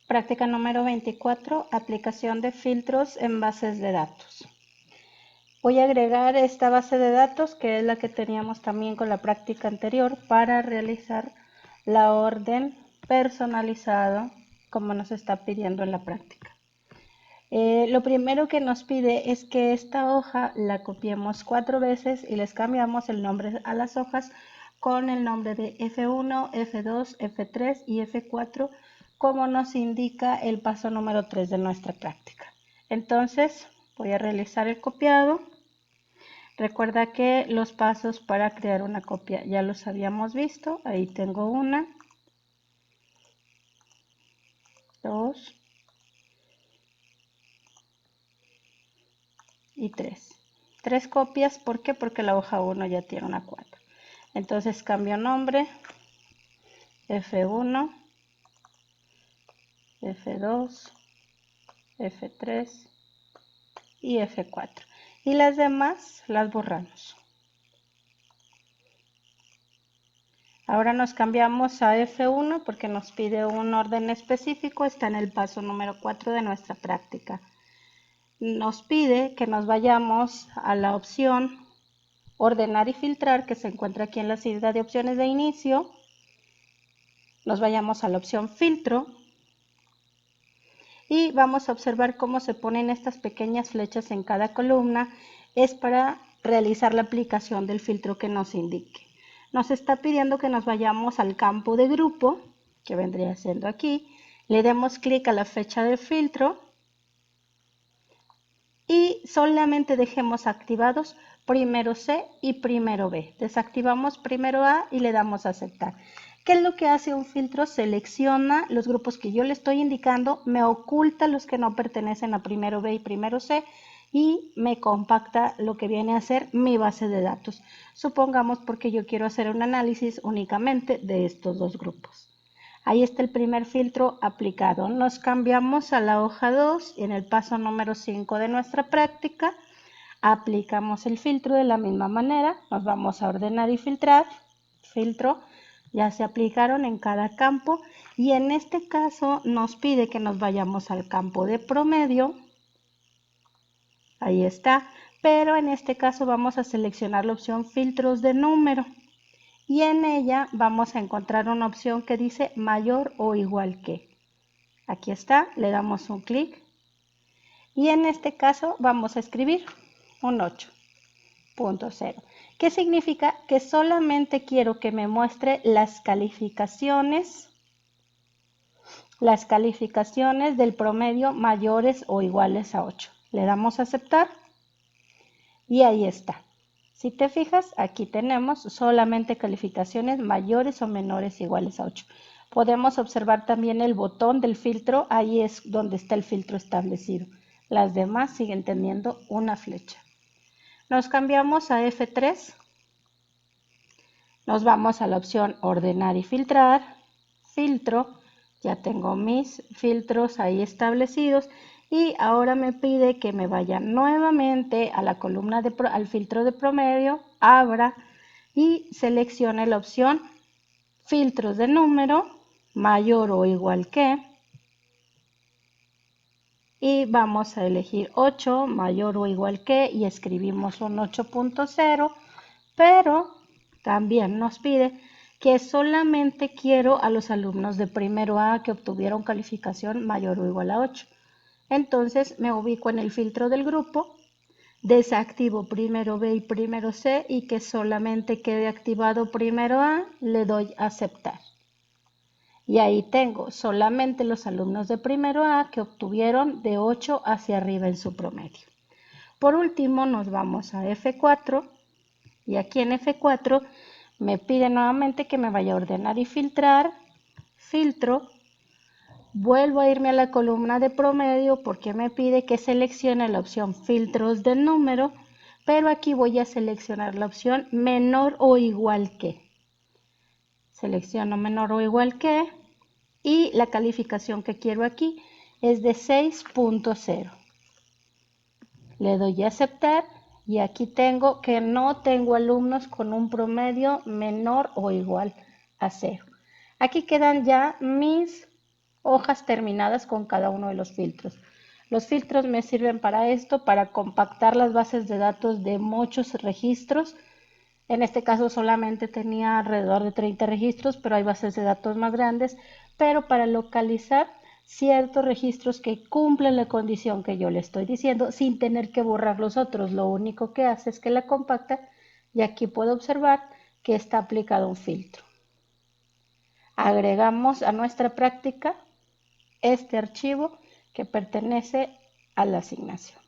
Práctica número 24, aplicación de filtros en bases de datos. Voy a agregar esta base de datos, que es la que teníamos también con la práctica anterior, para realizar la orden personalizada como nos está pidiendo en la práctica. Lo primero que nos pide es que esta hoja la copiemos 4 veces y les cambiamos el nombre a las hojas con el nombre de F1, F2, F3 y F4, como nos indica el paso número 3 de nuestra práctica. Entonces voy a realizar el copiado. Recuerda que los pasos para crear una copia ya los habíamos visto. Ahí tengo una, 2 y 3. 3 copias, ¿por qué? Porque la hoja 1 ya tiene una 4. Entonces cambio nombre, F1, F2, F3 y F4. Y las demás las borramos. Ahora nos cambiamos a F1 porque nos pide un orden específico, está en el paso número 4 de nuestra práctica. Nos pide que nos vayamos a la opción ordenar y filtrar, que se encuentra aquí en la celda de opciones de inicio. Nos vayamos a la opción filtro y vamos a observar cómo se ponen estas pequeñas flechas en cada columna. Es para realizar la aplicación del filtro que nos indique. Nos está pidiendo que nos vayamos al campo de grupo, que vendría siendo aquí. Le demos clic a la flecha de filtro y solamente dejemos activados primero C y primero B. Desactivamos primero A y le damos a aceptar. ¿Qué es lo que hace un filtro? Selecciona los grupos que yo le estoy indicando, me oculta los que no pertenecen a primero B y primero C y me compacta lo que viene a ser mi base de datos. Supongamos porque yo quiero hacer un análisis únicamente de estos dos grupos. Ahí está el primer filtro aplicado. Nos cambiamos a la hoja 2 y en el paso número 5 de nuestra práctica aplicamos el filtro de la misma manera. Nos vamos a ordenar y filtrar. Filtro. Ya se aplicaron en cada campo y en este caso nos pide que nos vayamos al campo de promedio. Ahí está. Pero en este caso vamos a seleccionar la opción filtros de número. Y en ella vamos a encontrar una opción que dice mayor o igual que. Aquí está, le damos un clic y en este caso vamos a escribir un 8.0. ¿Qué significa? Que solamente quiero que me muestre las calificaciones del promedio mayores o iguales a 8. Le damos a aceptar y ahí está. Si te fijas, aquí tenemos solamente calificaciones mayores o menores iguales a 8. Podemos observar también el botón del filtro, ahí es donde está el filtro establecido. Las demás siguen teniendo una flecha. Nos cambiamos a F3. Nos vamos a la opción ordenar y filtrar. Filtro. Ya tengo mis filtros ahí establecidos. Y ahora me pide que me vaya nuevamente a la columna al filtro de promedio, abra y seleccione la opción filtros de número, mayor o igual que, y vamos a elegir 8, mayor o igual que, y escribimos un 8.0, pero también nos pide que solamente quiero a los alumnos de primero A que obtuvieron calificación mayor o igual a 8. Entonces me ubico en el filtro del grupo, desactivo primero B y primero C y que solamente quede activado primero A, le doy a aceptar. Y ahí tengo solamente los alumnos de primero A que obtuvieron de 8 hacia arriba en su promedio. Por último nos vamos a F4 y aquí en F4 me pide nuevamente que me vaya a ordenar y filtrar, filtro. Vuelvo a irme a la columna de promedio porque me pide que seleccione la opción filtros de número, pero aquí voy a seleccionar la opción menor o igual que. Selecciono menor o igual que y la calificación que quiero aquí es de 6.0. Le doy a aceptar y aquí tengo que no tengo alumnos con un promedio menor o igual a 0. Aquí quedan ya mis hojas terminadas con cada uno de los filtros. Los filtros me sirven para esto, para compactar las bases de datos de muchos registros. En este caso solamente tenía alrededor de 30 registros, pero hay bases de datos más grandes, pero para localizar ciertos registros que cumplen la condición que yo le estoy diciendo sin tener que borrar los otros. Lo único que hace es que la compacta y aquí puedo observar que está aplicado un filtro. Agregamos a nuestra práctica este archivo que pertenece a la asignación.